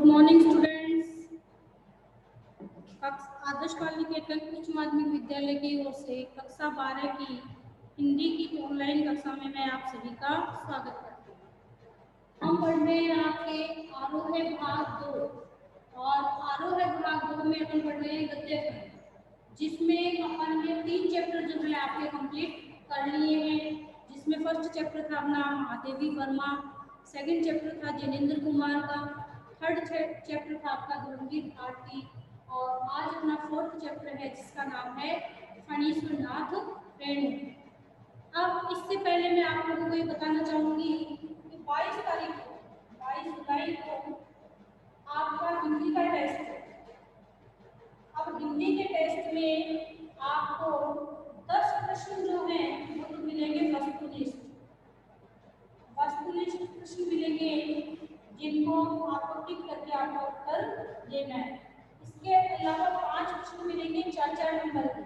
Morning students. आदर्श बालिकेतन उच्च माध्यमिक विद्यालय की ओर से कक्षा 12 की हिंदी की ऑनलाइन कक्षा में मैं आप सभी का स्वागत करती हूँ। हम पढ़ रहे हैं आपके आरोह भाग 2 और आरोह भाग 2 में अपन पढ़ रहे हैं गद्य खंड, जिसमें अपन ने 3 चैप्टर जो है आपके कंप्लीट कर लिए हैं। जिसमें फर्स्ट चैप्टर था अपना महादेवी वर्मा, सेकंड चैप्टर था जिनेंद्र कुमार का, थर्ड चैप्टर था आपका धर्मवीर भारती और आज अपना फोर्थ चैप्टर है जिसका नाम है फणीश्वर नाथ रेणु। अब इससे पहले मैं आप लोगों को ये बताना चाहूंगी कि 22 जुलाई को आपका हिंदी का टेस्ट है। अब हिंदी के टेस्ट में आपको 10 प्रश्न जो हैं वो तो मिलेंगे वस्तुनिष्ठ प्रश्न मिलेंगे, जिनको आपको टिक करके आपका उत्तर देना है। इसके अलावा 5 प्रश्न मिलेंगे 4-4 नंबर के,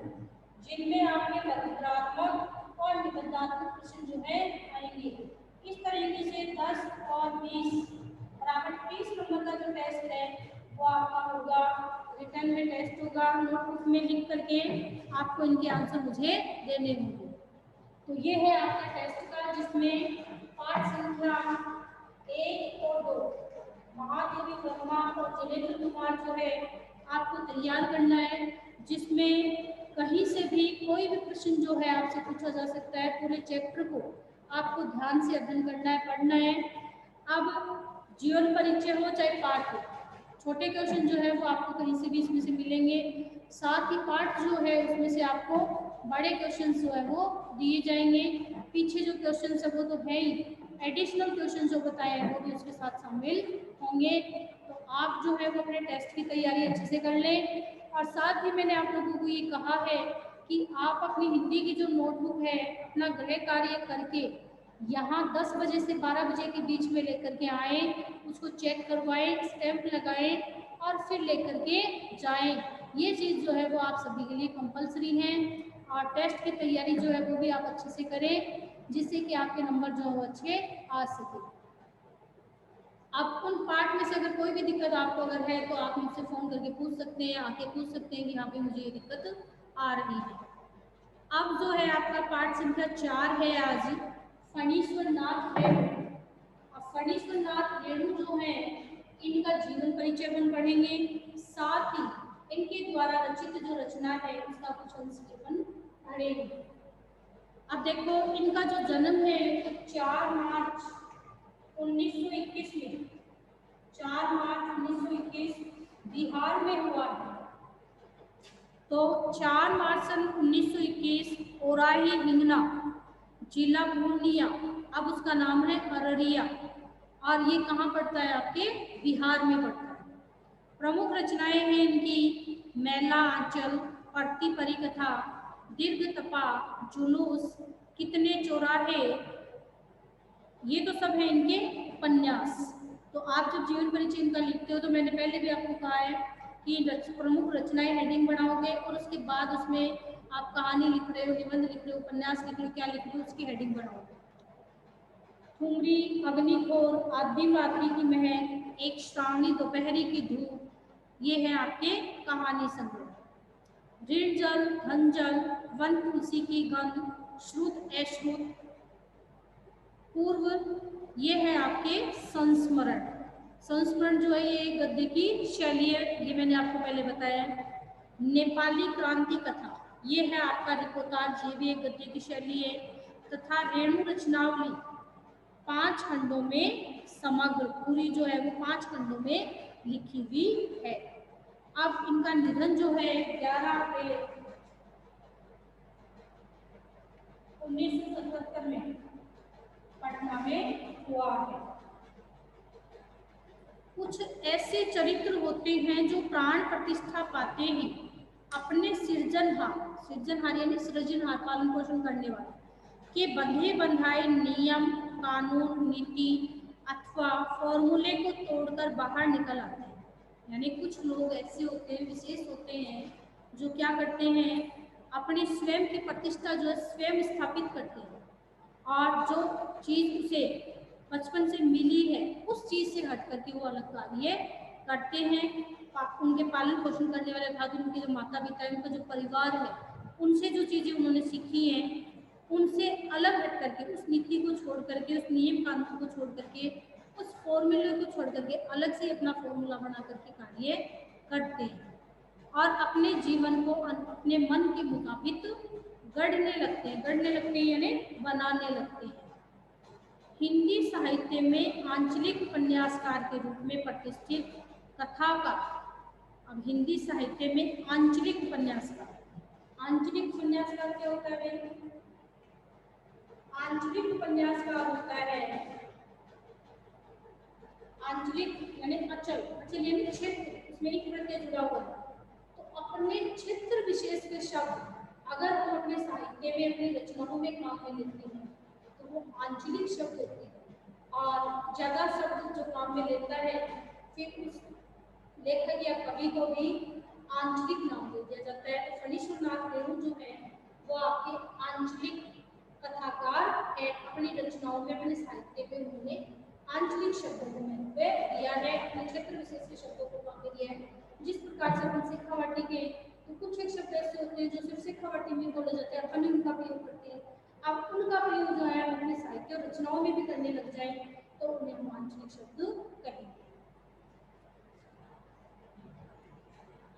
जिनमें आपके वर्णनात्मक और निबंधात्मक प्रश्न जो है आएंगे। इस तरीके से 10 और 20 बराबर 30 नंबर का जो टेस्ट है वो आपका होगा। रिटर्न में टेस्ट होगा, नोटबुक में लिख करके आपको इनके आंसर मुझे देने होंगे। तो ये है आपका टेस्ट का, जिसमें पाठ संख्या 1 और 2 महादेवी वर्मा और जिनेंद्र कुमार जो है आपको तैयार करना है, जिसमें कहीं से भी कोई भी प्रश्न जो है आपसे पूछा जा सकता है। पूरे चैप्टर को आपको ध्यान से अध्ययन करना है, पढ़ना है। अब जीवन परिचय हो चाहे पाठ हो, छोटे क्वेश्चन जो है वो आपको कहीं से भी इसमें से मिलेंगे। साथ ही पाठ जो है उसमें से आपको बड़े क्वेश्चन जो है वो दिए जाएंगे। पीछे जो क्वेश्चन है वो तो है ही, एडिशनल क्वेश्चन जो बताए हैं वो भी उसके साथ शामिल होंगे। तो आप जो है वो अपने टेस्ट की तैयारी अच्छे से कर लें। और साथ ही मैंने आप लोगों को ये कहा है कि आप अपनी हिंदी की जो नोटबुक है अपना गृह कार्य करके यहाँ 10 बजे से 12 बजे के बीच में लेकर के आए, उसको चेक करवाएं, स्टैंप लगाएं और फिर लेकर के जाएं। ये चीज़ जो है वो आप सभी के लिए कंपलसरी है। और टेस्ट की तैयारी जो है वो भी आप अच्छे से करें, जिससे कि आपके नंबर जो है वो अच्छे आ सके। आप उन पार्ट में से अगर कोई भी दिक्कत आपको अगर है तो आप मुझसे फ़ोन करके पूछ सकते हैं, आके पूछ सकते हैं कि यहाँ पे मुझे ये दिक्कत आ रही है। अब जो है आपका पाठ संख्या 4 है आज फणीश्वर नाथ रेणु। अब फणीश्वर नाथ रेणु जो है इनका जीवन परिचय अपन पढ़ेंगे, साथ ही इनके द्वारा रचित जो रचना है उसका कुछ अंश अपन पढ़ेंगे। अब देखो इनका जो जन्म है तो 4 मार्च 1921 में, 4 मार्च 1921 बिहार में हुआ है। तो 4 मार्च सन 1921 ओराही हिंगना जिला पूर्णिया, अब उसका नाम है अररिया, और ये कहाँ पड़ता है आपके बिहार में पड़ता है। प्रमुख रचनाएं हैं इनकी मैला आंचल, पढ़ती परिकथा, दीर्घ तपा, जुलूस, कितने चौराहे, ये तो सब है इनके उपन्यास। तो आप जब जीवन परिचय इनका लिखते हो तो मैंने पहले भी आपको कहा है कि प्रमुख रचनाएं हेडिंग बनाओगे और उसके बाद उसमें आप कहानी लिख रहे हो, निबंध लिख रहे हो, उपन्यास लिख रहे हो, क्या लिख रहे हो, उसकी हेडिंग बनाओगे। ठुमरी, अग्निखोर, आदिम रात्रि की महक, एक श्रावणी दोपहरी की धूप, ये है आपके कहानी संग्रह। ऋण जल, धन जल, वन तुलसी की गंध, श्रुत अश्रुत, पूर्व, ये है आपके संस्मरण। संस्मरण जो है ये गद्य की शैली है, ये मैंने आपको पहले बताया। नेपाली क्रांति कथा, ये है आपका रिपोर्टाज, ये भी एक गद्य की शैली है। तथा रेणु रचनावली 5 खंडों में समग्र, पूरी जो है वो 5 खंडों में लिखी हुई है। अब इनका निधन जो है 11 अप्रैल 1977 में पटना में हुआ है। कुछ ऐसे चरित्र होते हैं जो प्राण प्रतिष्ठा पाते हैं अपने सृजनहार यानी सृजनहार, पालन पोषण करने वाले के बंधे बंधाए नियम, कानून, नीति अथवा फॉर्मूले को तोड़कर बाहर निकल आते हैं। यानी कुछ लोग ऐसे होते हैं, विशेष होते हैं, जो क्या करते हैं, अपनी स्वयं की प्रतिष्ठा जो है स्वयं स्थापित करते हैं और जो चीज़ उसे बचपन से मिली है उस चीज़ से हट करके वो अलग कार्य करते हैं। उनके पालन पोषण करने वाले अर्थात उनके जो माता पिता है, उनका जो परिवार है, उनसे जो चीज़ें उन्होंने सीखी हैं, उनसे अलग हट करके, उस नीति को छोड़ करके, उस नियम कानून को छोड़ करके, उस फॉर्मूले को छोड़ करके अलग से अपना फॉर्मूला बना करके कार्य करते हैं और अपने जीवन को अपने मन के मुताबिक गढ़ने लगते हैं यानी बनाने लगते हैं। हिंदी साहित्य में आंचलिक उपन्यासकार के रूप में प्रतिष्ठित कथाकार। अब हिंदी साहित्य में आंचलिक उपन्यासकार क्या होता है भाई? आंचलिक उपन्यासकार होता है, आंचलिक यानी अचल यानी क्षेत्र, उसमें एक प्रत्यय जुड़ा हुआ है। तो अपने क्षेत्र विशेष के शब्द अगर हम अपने साहित्य में, अपनी रचनाओं में काम में लेते हैं तो वो आंचलिक शब्द होते हैं, और जगह शब्द जो काम में लेता है फिर उस लेखक या कवि को भी आंचलिक नाम दे दिया जाता है। तो फणीश्वर नाथ रेणु जो है वो आपके आंचलिक कथाकार है। अपनी रचनाओं में, अपने साहित्य में उन्होंने आंचलिक शब्दों को महत्व दिया है, अपने क्षेत्र विशेष के शब्दों को काम में दिया है। जिस प्रकार से हम शेखावाटी के तो कुछ एक शब्द ऐसे होते हैं जो सिर्फ शेखावाटी में बोले जाते हैं, अपन उनका प्रयोग करते हैं। अब उनका प्रयोग जो है अपने साहित्य और रचनाओं में भी करने लग जाए तो उन्हें हम आंचलिक शब्द कहेंगे।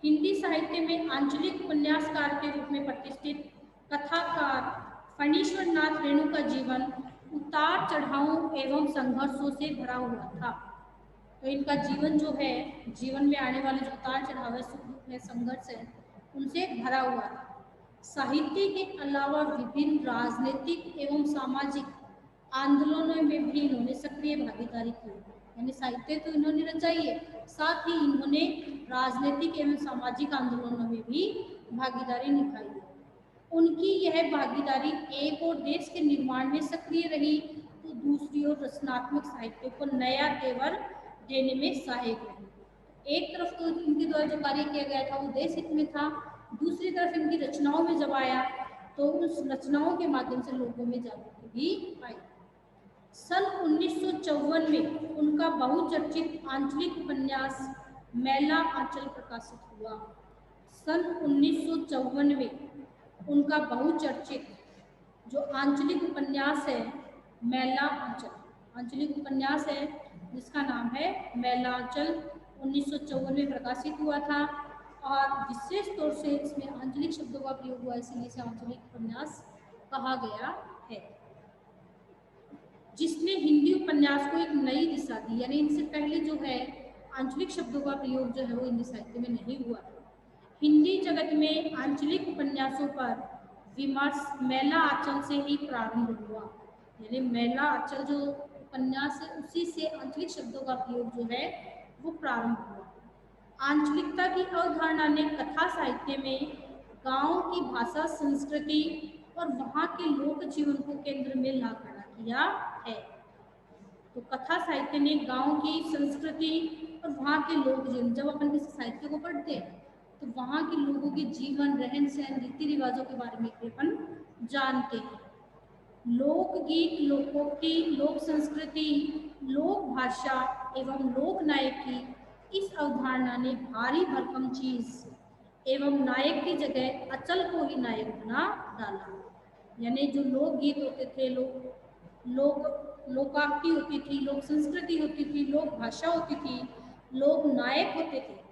हिंदी साहित्य में आंचलिक उपन्यासकार के रूप में प्रतिष्ठित कथाकार फणीश्वर नाथ रेणु का जीवन उतार चढ़ावों एवं संघर्षों से भरा हुआ था। तो इनका जीवन जो है, जीवन में आने वाले जो उतार चढ़ाव है, सुख दुख है, संघर्ष है, उनसे भरा हुआ था। साहित्य के अलावा विभिन्न राजनीतिक एवं सामाजिक आंदोलनों में भी इन्होंने सक्रिय भागीदारी की। यानी साहित्य तो इन्होंने रचाई है, साथ ही इन्होंने राजनीतिक एवं सामाजिक आंदोलनों में भी भागीदारी निभाई है। उनकी यह भागीदारी एक और देश के निर्माण में सक्रिय रही तो दूसरी ओर रचनात्मक साहित्य को नया तेवर देने में सहायक रही। एक तरफ तो इनके द्वारा जो कार्य किया गया था वो देश हित में था, दूसरी तरफ इनकी रचनाओं में जब आया तो उस रचनाओं के माध्यम से लोगों में जागृति भी आई। सन 1954 में उनका बहुचर्चित आंचलिक उपन्यास मैला आंचल प्रकाशित हुआ। सन 1954 में उनका बहुचर्चित जो आंचलिक उपन्यास है मैला आंचल, आंचलिक उपन्यास है जिसका नाम है मैला आंचल, 1954 में प्रकाशित हुआ था। और विशेष तौर से इसमें आंचलिक शब्दों का प्रयोग हुआ, इसलिए इसे आंचलिक उपन्यास कहा गया है, जिसने हिंदी उपन्यास को एक नई दिशा दी। यानी इनसे पहले जो है आंचलिक शब्दों का प्रयोग जो है वो हिंदी साहित्य में नहीं हुआ। हिंदी जगत में आंचलिक उपन्यासों पर विमर्श मैला आंचल से ही प्रारंभ हुआ। यानी मैला आंचल जो उपन्यास है उसी से आंचलिक शब्दों का प्रयोग जो है वो प्रारंभ हुआ। आंचलिकता की अवधारणा ने कथा साहित्य में गांव की भाषा, संस्कृति और वहाँ के लोक जीवन को केंद्र में ला खड़ा किया है। तो कथा साहित्य ने गांव की संस्कृति और वहाँ के लोक जीवन, जब अपन किसी साहित्य को पढ़ते हैं तो वहाँ के लोगों के जीवन, रहन सहन, रीति रिवाजों के बारे में अपन जानते हैं। लोकगीत, लोकोक्ति, लोक संस्कृति, लोक भाषा एवं लोक नायकी, इस अवधारणा ने भारी भरकम चीज एवं नायक की जगह अचल को ही नायक बना डाला। यानी जो लोकगीत होते थे, लोकाक्ति होती थी, लोक संस्कृति होती थी, लोक भाषा होती थी, लोक नायक होते थे,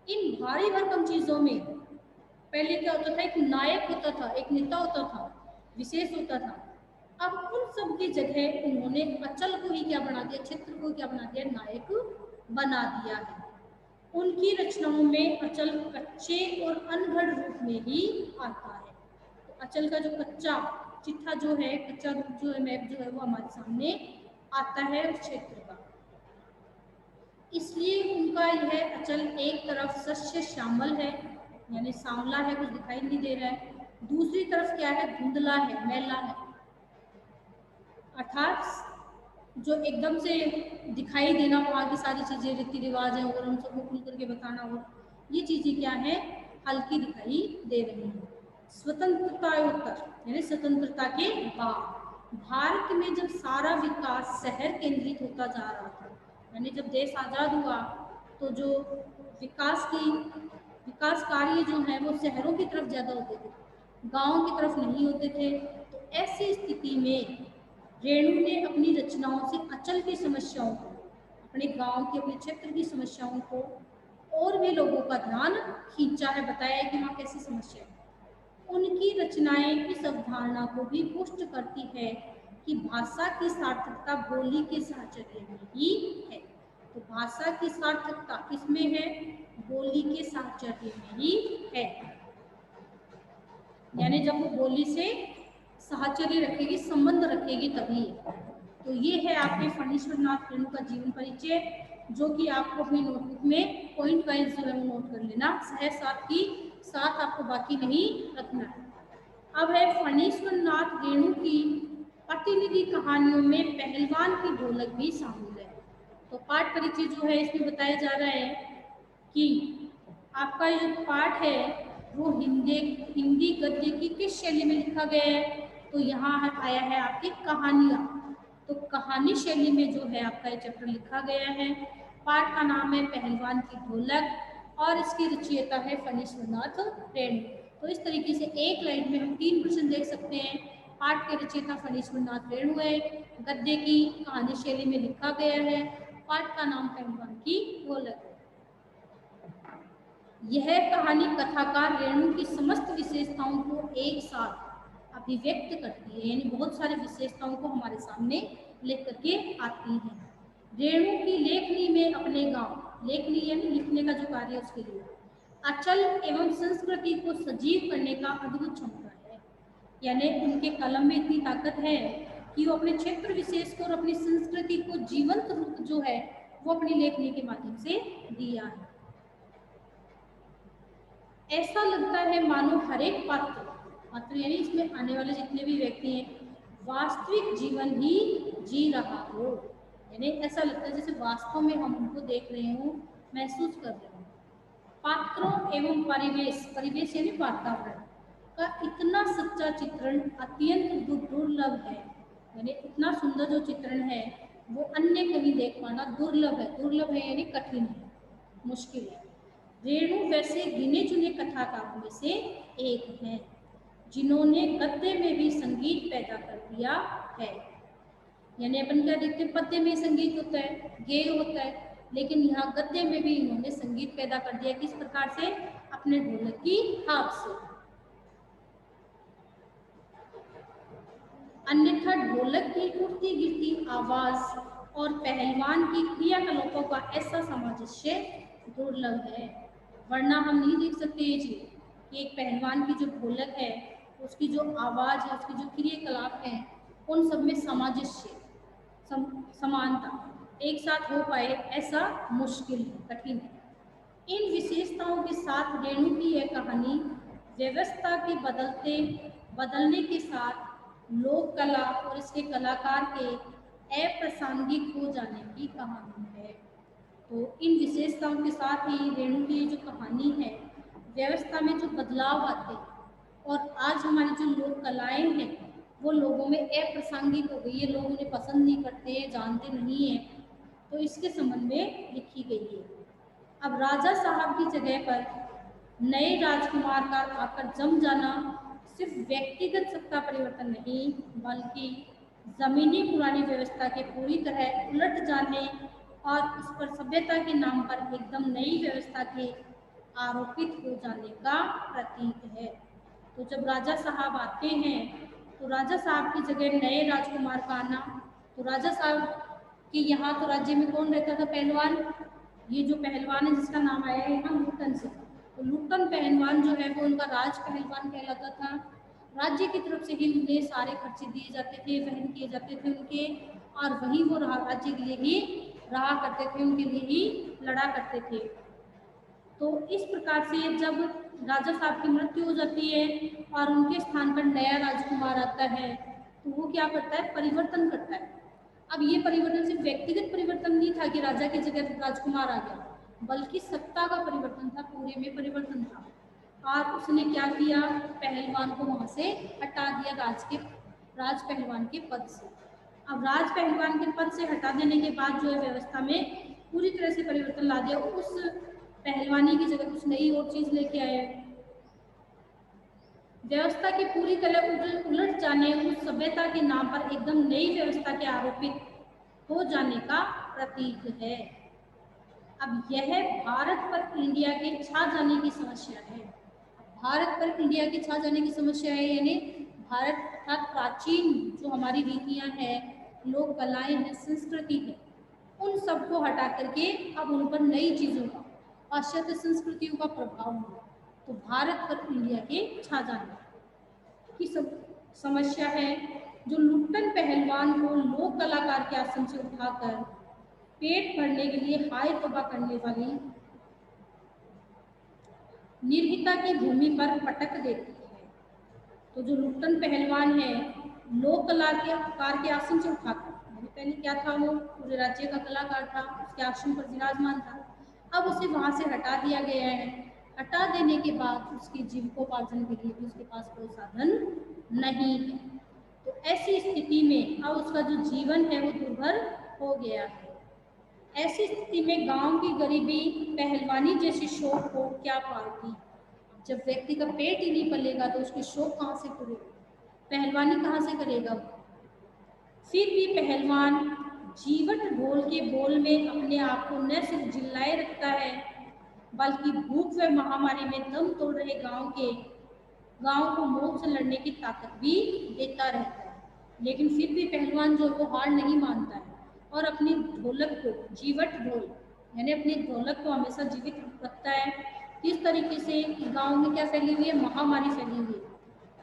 इन भारी भरकम चीजों में पहले क्या होता था, एक नायक होता था, एक नेता होता था, विशेष होता था। अब उन सब की जगह उन्होंने अचल को ही क्या बना दिया, क्षेत्र को क्या बना दिया, नायक बना दिया है। उनकी रचनाओं में अचल कच्चे और अनगढ़ रूप में ही आता है। तो अचल का जो कच्चा चिट्ठा जो है, कच्चा रूप जो है, मैप जो है वो हमारे सामने आता है उस क्षेत्र का। इसलिए उनका यह अचल एक तरफ सस्य श्यामल है, यानी सांवला है, कुछ दिखाई नहीं दे रहा है, दूसरी तरफ क्या है, धुंधला है, मैला है, अर्थात जो एकदम से दिखाई देना, वहाँ की सारी चीज़ें, रीति रिवाज है और उन सबको खुल करके बताना, और ये चीज़ें क्या है, हल्की दिखाई दे रही हैं। स्वतंत्रतायोत्तर यानी स्वतंत्रता के बाद भारत में जब सारा विकास शहर केंद्रित होता जा रहा था, यानी जब देश आज़ाद हुआ तो जो विकास कार्य जो है वो शहरों की तरफ ज़्यादा होते थे, गाँव की तरफ नहीं होते थे। तो ऐसी स्थिति में रेणु ने अपनी रचनाओं से अचल की समस्याओं को, अपने गांव की, अपने क्षेत्र की समस्याओं को और भी लोगों का ध्यान खींचा है, बताया है कि वहाँ कैसी समस्या है। उनकी रचनाएं इस अवधारणा को भी पुष्ट करती है कि भाषा की सार्थकता बोली के साहचर्य में ही है। तो भाषा की सार्थकता किसमें है? बोली के साहचर्य में ही है। यानी जब वो बोली से साहचर्य रखेगी, संबंध रखेगी तभी। तो ये है आपके फणीश्वर नाथ रेणु का जीवन परिचय, जो कि आपको अपनी नोटबुक में पॉइंट वाइज जो है वो नोट कर लेना, साथ ही साथ आपको बाकी नहीं रखना है। अब है फणीश्वर नाथ रेणु की प्रतिनिधि कहानियों में पहलवान की ढोलक भी शामिल है। तो पाठ परिचय जो है इसमें बताया जा रहा है कि आपका जो पाठ है वो हिंदी गद्य की किस शैली में लिखा गया है? तो यहाँ आया है आपकी कहानियाँ। तो कहानी शैली में जो है आपका ये चैप्टर लिखा गया है। पाठ का नाम है पहलवान की ढोलक और इसकी रचयिता है फणीश्वर नाथ रेणु। तो इस तरीके से एक लाइन में हम 3 प्रश्न देख सकते हैं। पाठ के रचयिता फणीश्वर नाथ रेणु है, गद्य की कहानी शैली में लिखा गया है, पाठ का नाम पहलवान की ढोलक है। यह कहानी कथाकार रेणु की समस्त विशेषताओं को एक साथ अभिव्यक्त करती है, यानी बहुत सारी विशेषताओं को हमारे सामने लेकर करके आती है। रेणु की लेखनी में अपने गांव, लेखनी यानी लिखने का जो कार्य है उसके लिए, अचल एवं संस्कृति को सजीव करने का अद्भुत क्षमता है। यानी उनके कलम में इतनी ताकत है कि वो अपने क्षेत्र विशेष को और अपनी संस्कृति को जीवंत रूप जो है वो अपनी लेखनी के माध्यम से दिया है। ऐसा लगता है मानो हर एक पात्र यानी इसमें आने वाले जितने भी व्यक्ति हैं वास्तविक जीवन ही जी रहा हो। यानी ऐसा लगता है जैसे वास्तव में हम उनको देख रहे हो, महसूस कर रहे हो। पात्रों एवं परिवेश यानी वातावरण का इतना सच्चा चित्रण अत्यंत दुर्लभ है। यानी इतना सुंदर जो चित्रण है वो अन्य कहीं देख पाना दुर्लभ है। दुर्लभ है यानी कठिन है, मुश्किल है। रेणु वैसे गिने चुने कथाकारों में से एक है जिन्होंने गद्य में भी संगीत पैदा कर दिया है। यानी अपन क्या देखते हैं, पद्य में संगीत होता है, गेय होता है, लेकिन यहाँ गद्य में भी इन्होंने संगीत पैदा कर दिया। किस प्रकार से? अपने ढोलक की थाप से। अन्यथा ढोलक की उठती गिरती आवाज और पहलवान की क्रियाकलापों का ऐसा सामंजस्य दुर्लभ है। वरना हम नहीं देख सकते ये चीज कि एक पहलवान की जो ढोलक है, उसकी जो आवाज है, उसकी जो क्रियाकलाप है, उन सब में सामंजस्य, समानता एक साथ हो पाए, ऐसा मुश्किल है, कठिन है। इन विशेषताओं के साथ रेणु की यह कहानी व्यवस्था के बदलने के साथ लोक कला और इसके कलाकार के अप्रासंगिक हो जाने की कहानी है। तो इन विशेषताओं के साथ ही रेणु की जो कहानी है, व्यवस्था में जो बदलाव आते हैं और आज हमारी जो लोक कलाएं हैं वो लोगों में अप्रासंगिक हो गई है, लोग उन्हें पसंद नहीं करते, जानते नहीं हैं, तो इसके संबंध में लिखी गई है। अब राजा साहब की जगह पर नए राजकुमार का आकर जम जाना सिर्फ व्यक्तिगत सत्ता परिवर्तन नहीं, बल्कि जमीनी पुरानी व्यवस्था के पूरी तरह उलट जाने और उस पर सभ्यता के नाम पर एकदम नई व्यवस्था के आरोपित हो जाने का प्रतीक है। तो जब राजा साहब आते हैं तो राजा साहब की जगह नए राजकुमार का आना, तो राजा साहब कि यहाँ तो राज्य में कौन रहता था? पहलवान। ये जो पहलवान है जिसका नाम आया है यहाँ लुटन से, तो लुटन पहलवान जो है वो उनका राज पहलवान कहलाता था। राज्य की तरफ से ही उन्हें सारे खर्चे दिए जाते थे, वहन किए जाते थे उनके, और वही वो राज्य के लिए ही रहा करते थे, उनके लिए ही लड़ा करते थे। तो इस प्रकार से जब राजा साहब की मृत्यु हो जाती है और उनके स्थान पर नया राजकुमार आता है, तो वो क्या करता है? परिवर्तन करता है। अब ये परिवर्तन सिर्फ व्यक्तिगत परिवर्तन नहीं था कि राजा की जगह राजकुमार आ गया, बल्कि सत्ता का परिवर्तन था, पूरे में परिवर्तन था। और उसने क्या किया? पहलवान को वहां से हटा दिया, राज पहलवान के पद से। अब राज पहलवान के पद से हटा देने के बाद जो है व्यवस्था में पूरी तरह से परिवर्तन ला दिया, उस पहलवानी की जगह कुछ नई और चीज लेके आए। व्यवस्था की पूरी तरह उलट जाने, उस सभ्यता के नाम पर एकदम नई व्यवस्था के आरोपित हो जाने का प्रतीक है। अब यह भारत पर इंडिया के छा जाने की समस्या है। भारत पर इंडिया के छा जाने की समस्या है, यानी भारत अर्थात प्राचीन जो हमारी रीतियां हैं, लोक कलाएं हैं, संस्कृति है, उन सबको हटा करके अब उन पर नई चीजों का, पाश्चात्य संस्कृतियों का प्रभाव हुआ, तो भारत पर इंडिया के छा जाने की समस्या है। जो लुट्टन पहलवान को लोक कलाकार के आसन से उठाकर पेट भरने के लिए हाय तौबा करने वाली निर्हिता की भूमि पर पटक देती है। तो जो लुट्टन पहलवान है, लोक कला के आकार के आसन से उठाकर, पहले क्या था, वो पूरे राज्य का कलाकार था, उसके आसन पर विराजमान था, अब उसे वहां से हटा दिया गया है। हटा देने के बाद उसके जीविकोपार्जन के लिए भी उसके पास कोई साधन नहीं है। तो ऐसी स्थिति में अब उसका जो जीवन है वो दुर्भर हो गया है। ऐसी स्थिति में गांव की गरीबी पहलवानी जैसे शौक को क्या पालती। जब व्यक्ति का पेट ही नहीं पलेगा तो उसके शौक कहाँ से पूरे, पहलवानी कहाँ से करेगा। फिर भी पहलवान जीवट ढोल के बोल में अपने आप को न सिर्फ जिलाए रखता है, बल्कि भूख व महामारी में दम तोड़ रहे गांव को मौत से लड़ने की ताकत भी देता रहता है। लेकिन फिर भी पहलवान जो वो हार नहीं मानता है और अपनी ढोलक को, जीवट ढोल यानी अपनी ढोलक को हमेशा जीवित रखता है। किस तरीके से, गांव में क्या फैली हुई है, महामारी फैली हुई है,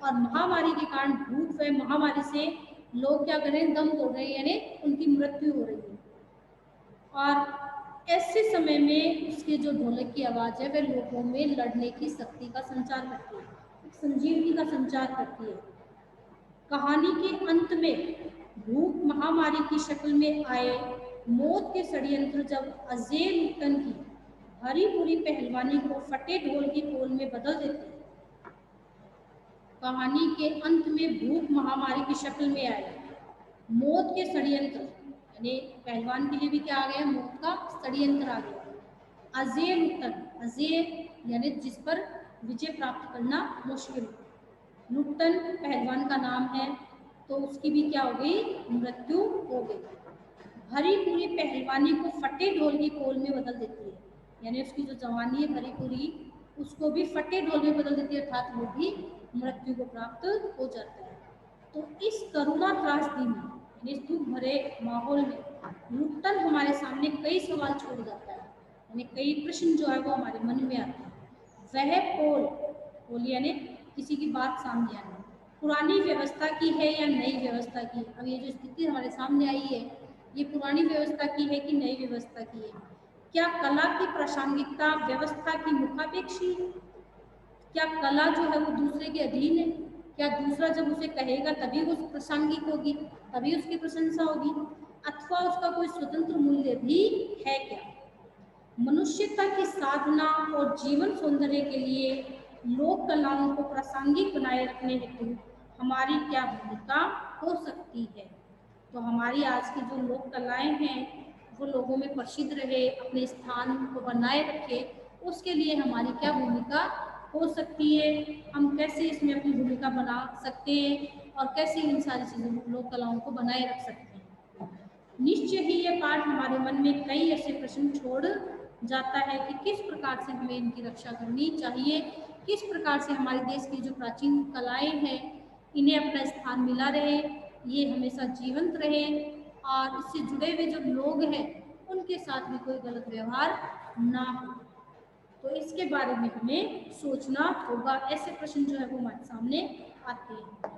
और महामारी के कारण भूख व महामारी से लोग क्या कर रहे हैं, दम तोड़ रहे हैं, यानी उनकी मृत्यु हो रही है। और ऐसे समय में उसके जो ढोलक की आवाज़ है वह लोगों में लड़ने की शक्ति का संचार करती है, संजीवनी का संचार करती है। कहानी के अंत में भूख महामारी की शक्ल में आए मौत के षड्यंत्र जब अजय लुट्टन की हरी पूरी पहलवानी को फटे ढोल की पोल में बदल देते हैं। कहानी के अंत में भूख महामारी की शक्ल में आए मौत के षड्यंत्र, यानी पहलवान के लिए भी क्या आ गया, मौत का षड्यंत्र आ गया। अजय लुट्टन, अजय यानी जिस पर विजय प्राप्त करना मुश्किल, लुट्टन पहलवान का नाम है, तो उसकी भी क्या हो गई, मृत्यु हो गई। भरी पूरी पहलवानी को फटे ढोल की पोल में बदल देती है, यानी उसकी जो जवानी है भरी पूरी, उसको भी फटे ढोल में बदल देती है, अर्थात वो भी मृत्यु को प्राप्त हो जाता है। तो इस करुणा त्रासदी में, यानी इस दुख भरे माहौल में लुट्टन हमारे सामने कई सवाल छोड़ जाता है, यानी कई प्रश्न जो है वो हमारे मन में आते हैं। वह पोल यानी किसी की बात सामने आनी, पुरानी व्यवस्था की है या नई व्यवस्था की। अब ये जो स्थिति हमारे सामने आई है, ये पुरानी व्यवस्था की है कि नई व्यवस्था की है। क्या कला की प्रासंगिकता व्यवस्था की मुखापेक्षी है? क्या कला जो है वो दूसरे के अधीन है? क्या दूसरा जब उसे कहेगा तभी वो प्रासंगिक होगी, तभी उसकी प्रशंसा होगी, अथवा उसका कोई स्वतंत्र मूल्य भी है क्या? मनुष्यता की साधना और जीवन सौंदर्य के लिए लोक कलाओं को प्रासंगिक बनाए रखने हेतु हमारी क्या भूमिका हो सकती है। तो हमारी आज की जो लोक कलाएं हैं वो लोगों में प्रसिद्ध रहे, अपने स्थान को बनाए रखे, उसके लिए हमारी क्या भूमिका हो सकती है, हम कैसे इसमें अपनी भूमिका बना सकते हैं और कैसे इन सारी चीज़ों लोक कलाओं को बनाए रख सकते हैं। निश्चय ही ये पाठ हमारे मन में कई ऐसे प्रश्न छोड़ जाता है कि किस प्रकार से हमें इनकी रक्षा करनी चाहिए, किस प्रकार से हमारे देश की जो प्राचीन कलाएं हैं इन्हें अपना स्थान मिला रहे, ये हमेशा जीवंत रहे, और इससे जुड़े हुए जो लोग हैं उनके साथ भी कोई गलत व्यवहार ना हो। तो इसके बारे में हमें सोचना होगा। ऐसे प्रश्न जो है वो हमारे सामने आते हैं।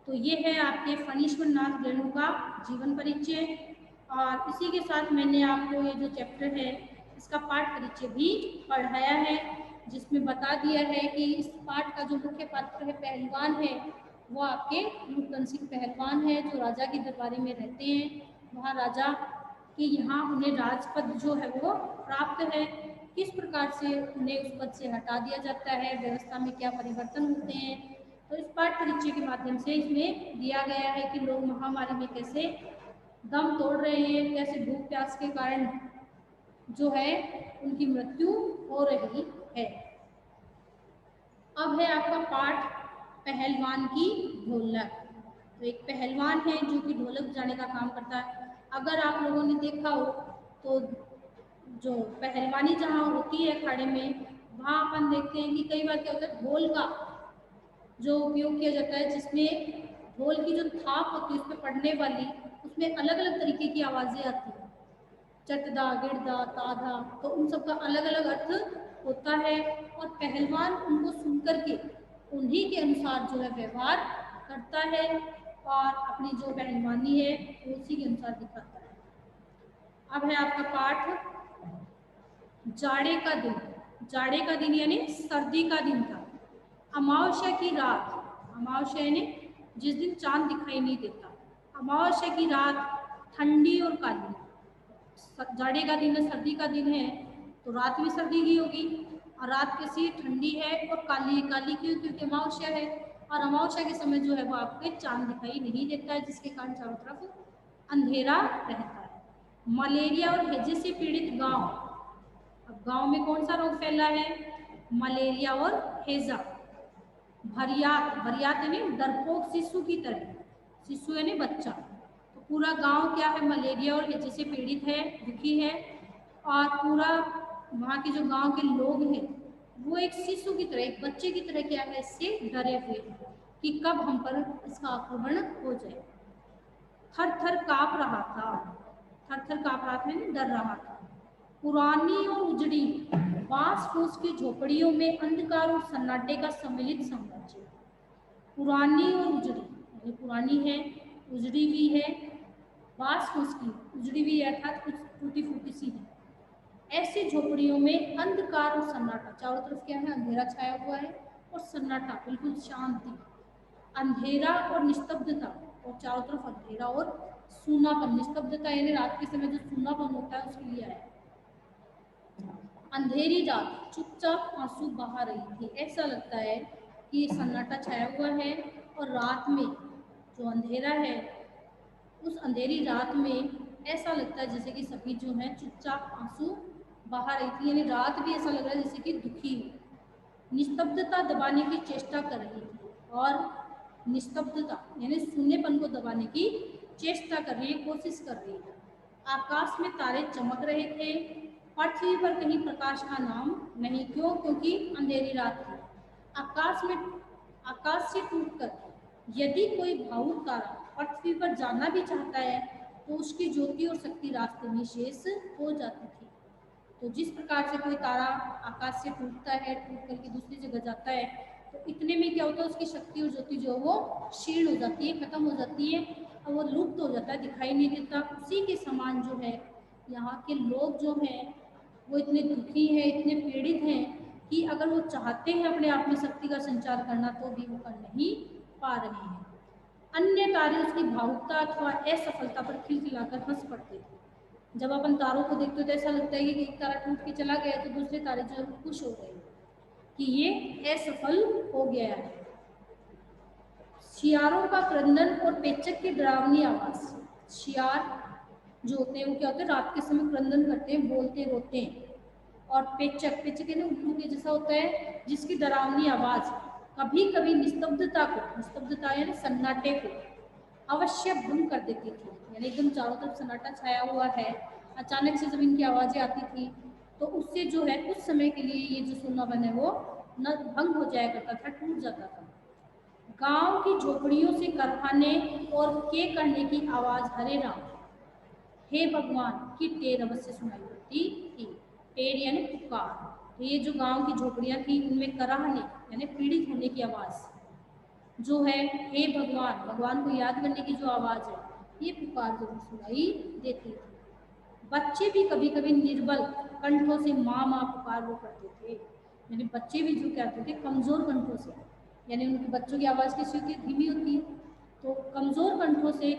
तो ये है आपके फणीश्वर नाथ रेणु का जीवन परिचय, और इसी के साथ मैंने आपको ये जो चैप्टर है इसका पाठ परिचय भी पढ़ाया है, जिसमें बता दिया है कि इस पाठ का जो मुख्य पात्र है पहलवान है वो आपके लुट्टन सिंह पहलवान है, जो राजा की दरबारी में रहते हैं। वहाँ राजा के यहाँ उन्हें राजपद जो है वो प्राप्त है, किस प्रकार से उन्हें उस पद से हटा दिया जाता है, व्यवस्था में क्या परिवर्तन होते हैं। तो इस पाठ परिचय के माध्यम से इसमें दिया गया है कि लोग महामारी में कैसे दम तोड़ रहे हैं, कैसे भूख प्यास के कारण जो है उनकी मृत्यु हो रही है। अब है आपका पाठ पहलवान की ढोलक। तो एक पहलवान है जो कि ढोलक बजाने का काम करता है। अगर आप लोगों ने देखा हो तो जो पहलवानी जहाँ होती है अखाड़े में, वहाँ अपन देखते हैं कि कई बार क्या होता है, ढोल का जो उपयोग किया जाता है, जिसमें ढोल की जो थाप होती है उस पर पड़ने वाली, उसमें अलग अलग तरीके की आवाज़ें आती हैं, चटदा गिड़दा ताधा, तो उन सब का अलग अलग अर्थ होता है। और पहलवान उनको सुन करके उन्हीं के अनुसार जो है व्यवहार करता है और अपनी जो पहलवानी है उसी के अनुसार दिखाता है। अब है आपका पाठ जाड़े का दिन। जाड़े का दिन यानी सर्दी का दिन था। अमावस्या की रात, अमावस्या यानी जिस दिन चांद दिखाई नहीं देता, अमावस्या की रात ठंडी और काली। जाड़े का दिन है, सर्दी का दिन है, तो रात में सर्दी की होगी और रात कैसी ठंडी है और काली। काली क्यों? क्योंकि अमावस्या है और अमावस्या के समय जो है वो आपके चांद दिखाई नहीं देता है, जिसके कारण चारों तरफ अंधेरा रहता है। मलेरिया और हैजे से पीड़ित गांव। अब गांव में कौन सा रोग फैला है? मलेरिया और हैजा। भरियात, भरियात यानी डरपोक शिशु की तरह, शिशु यानी बच्चा। तो पूरा गांव क्या है, मलेरिया और हैजे से पीड़ित है, दुखी है, और पूरा वहाँ के जो गांव के लोग हैं वो एक शिशु की तरह, एक बच्चे की तरह क्या है, इससे डरे हुए हैं कि कब हम पर इसका आक्रमण हो जाए। थर थर काँप रहा था, थर थर काँप रहा था यानी डर रहा था। पुरानी और उजड़ी बांस फूस की झोपड़ियों में अंधकार और सन्नाटे का सम्मिलित साम्राज्य। पुरानी और उजड़ी यानी पुरानी है, उजड़ी भी है, बांस फूस की उजड़ी भी है, अर्थात कुछ टूटी फूटी सी है। ऐसी झोपड़ियों में अंधकार और सन्नाटा, चारों तरफ क्या है, अंधेरा छाया हुआ है और सन्नाटा बिल्कुल शांति। अंधेरा और निस्तब्धता, और चारों तरफ अंधेरा और सूनापन। निस्तब्धता यानी रात के समय जो सूनापन होता है उसके लिए है। अंधेरी रात चुपचाप आंसू बहा रही थी। ऐसा लगता है कि सन्नाटा छाया हुआ है और रात में जो अंधेरा है, उस अंधेरी रात में ऐसा लगता है जैसे कि सभी जो है चुपचाप आंसू बहा रही थी, यानी रात भी ऐसा लग रहा है जैसे कि दुखी हो। निस्तब्धता दबाने की चेष्टा कर रही थी, और निस्तब्धता यानी शून्यपन को दबाने की चेष्टा कर रही है, कोशिश कर रही है। आकाश में तारे चमक रहे थे, पृथ्वी पर कहीं प्रकाश का नाम नहीं। क्यों? क्योंकि अंधेरी रात थी। आकाश से टूटकर यदि कोई भावुक तारा पृथ्वी पर जाना भी चाहता है तो उसकी ज्योति और शक्ति रास्ते में शेष हो जाती थी। तो जिस प्रकार से कोई तारा आकाश से टूटता है, टूट करके दूसरी जगह जाता है, तो इतने में क्या होता है, उसकी शक्ति और ज्योति जो वो क्षीण हो जाती है, खत्म हो जाती है और वो लुप्त हो जाता है, दिखाई नहीं देता। उसी के समान जो है यहाँ के लोग जो हैं वो इतने दुखी हैं, इतने पीड़ित हैं कि अगर वो चाहते हैं अपने आप में शक्ति का संचार करना तो भी वो कर नहीं पा रहे हैं। अन्य तारे उसकी भावुकता अथवा असफलता पर खिलखिलाकर हंस पड़ते थे। जब अपन तारों को देखते हो तो ऐसा लगता है कि एक तारा टूट के चला गया तो दूसरे तारे जो है खुश हो गए कि ये असफल हो गया है। शियारों का क्रंदन और पेचक की डरावनी आवाज। शियार जो होते हैं वो क्या होते हैं, रात के समय क्रंदन करते हैं, बोलते रोते हैं। और पेचक, पेचक यानी उल्लू के जैसा होता है, जिसकी डरावनी आवाज कभी कभी निस्तब्धता को, निस्तब्धता यानी सन्नाटे को अवश्य भंग कर देती थी। यानी एकदम चारों तरफ सन्नाटा छाया हुआ है, अचानक से जब इनकी आवाजें आती थी तो उससे जो है कुछ समय के लिए ये जो सुनापन है वो न भंग हो जाया करता था, टूट जाता था। गांव की झोपड़ियों से कारखाने और के करने की आवाज हरे राम हे भगवान की टेर अवश्य सुनाई देती थी। टेर यानी पुकार। तो ये जो गांव की झोपड़ियां थी उनमें कराहने यानी पीड़ित होने की आवाज जो है, हे भगवान, भगवान को याद करने की जो आवाज है, ये पुकार जरूर सुनाई देती थी। बच्चे भी कभी कभी निर्बल कंठों से माँ माँ पुकार वो करते थे। यानी बच्चे भी जो कहते थे कमजोर कंठों से, यानी उनके बच्चों की आवाज़ कैसी होती है, धीमी होती है, तो कमजोर कंठों से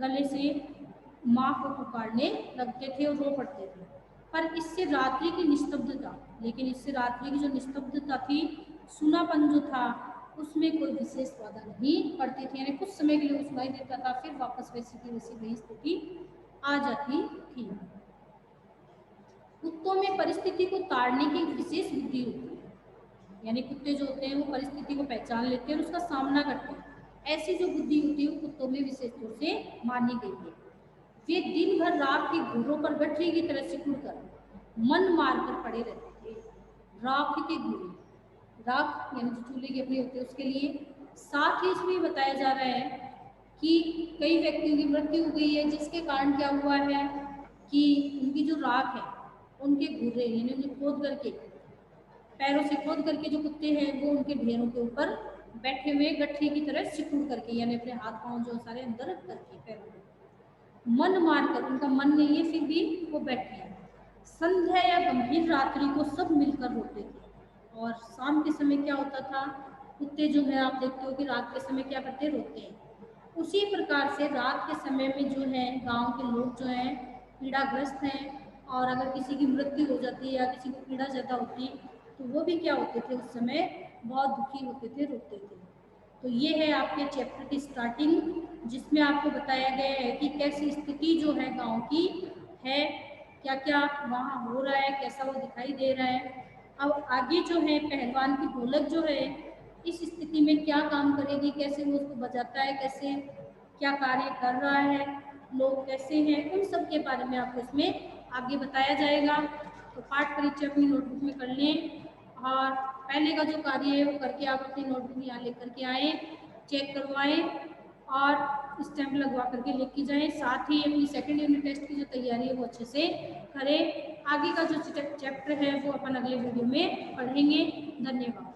गले से माँ को पुकारने लगते थे और रो पड़ते थे। पर इससे रात्रि की निस्तब्धता, लेकिन इससे रात्रि की जो निस्तब्धता थी, सुनापन जो था, उसमें कोई विशेष बाधा नहीं पड़ती थी। यानी कुछ समय के लिए वो सुनाई देता था, फिर वापस वैसी की वैसी वही स्थिति आ जाती थी। कुत्तों में परिस्थिति को ताड़ने की विशेष बुद्धि होती है, यानी कुत्ते जो होते हैं वो परिस्थिति को पहचान लेते हैं और उसका सामना करते हैं। ऐसी जो बुद्धि होती है वो कुत्तों में विशेष तौर से मानी गई है। वे दिन भर राख के घूरों पर गठरी की तरह सिकुड़ कर मन मार कर पड़े रहते थे। राख के घूरे, राख यानी जो चूल्हे की अपनी होती है उसके लिए। साथ ही इसमें बताया जा रहा है कि कई व्यक्तियों की मृत्यु हो गई है, जिसके कारण क्या हुआ है कि उनकी जो राख है उनके घूरे यानी उन्हें खोद करके, पैरों से खोद करके जो कुत्ते हैं वो उनके ढेरों के ऊपर बैठे हुए गठरी की तरह सिकुड़ करके, यानी अपने हाथ पांव जो सारे अंदर रख करके पैरों में मन मार कर, उनका मन नहीं है फिर भी वो बैठे हैं। संध्या या गंभीर रात्रि को सब मिलकर रोते थे। और शाम के समय क्या होता था, कुत्ते जो है आप देखते हो कि रात के समय क्या करते, रोते हैं। उसी प्रकार से रात के समय में जो है गांव के लोग जो हैं पीड़ाग्रस्त हैं, और अगर किसी की मृत्यु हो जाती है या किसी को पीड़ा ज़्यादा होती है तो वो भी क्या होते थे, उस समय बहुत दुखी होते थे, रोते थे। तो ये है आपके चैप्टर की स्टार्टिंग, जिसमें आपको बताया गया है कि कैसी स्थिति जो है गांव की है, क्या क्या वहाँ हो रहा है, कैसा वो दिखाई दे रहा है। अब आगे जो है पहलवान की ढोलक जो है इस स्थिति में क्या काम करेगी, कैसे वो उसको बजाता है, कैसे क्या कार्य कर रहा है, लोग कैसे हैं, उन सब के बारे में आपको इसमें आगे बताया जाएगा। तो पाठ परीक्षा अपनी नोटबुक में कर लें, और पहले का जो कार्य है वो करके आप अपनी नोटबुक यहाँ लेकर के आएँ, चेक करवाएं और स्टैम्प लगवा करके लेके जाएं। साथ ही अपनी सेकेंड यूनिट टेस्ट की जो तैयारी है वो अच्छे से करें। आगे का जो चैप्टर है वो अपन अगले वीडियो में पढ़ेंगे। धन्यवाद।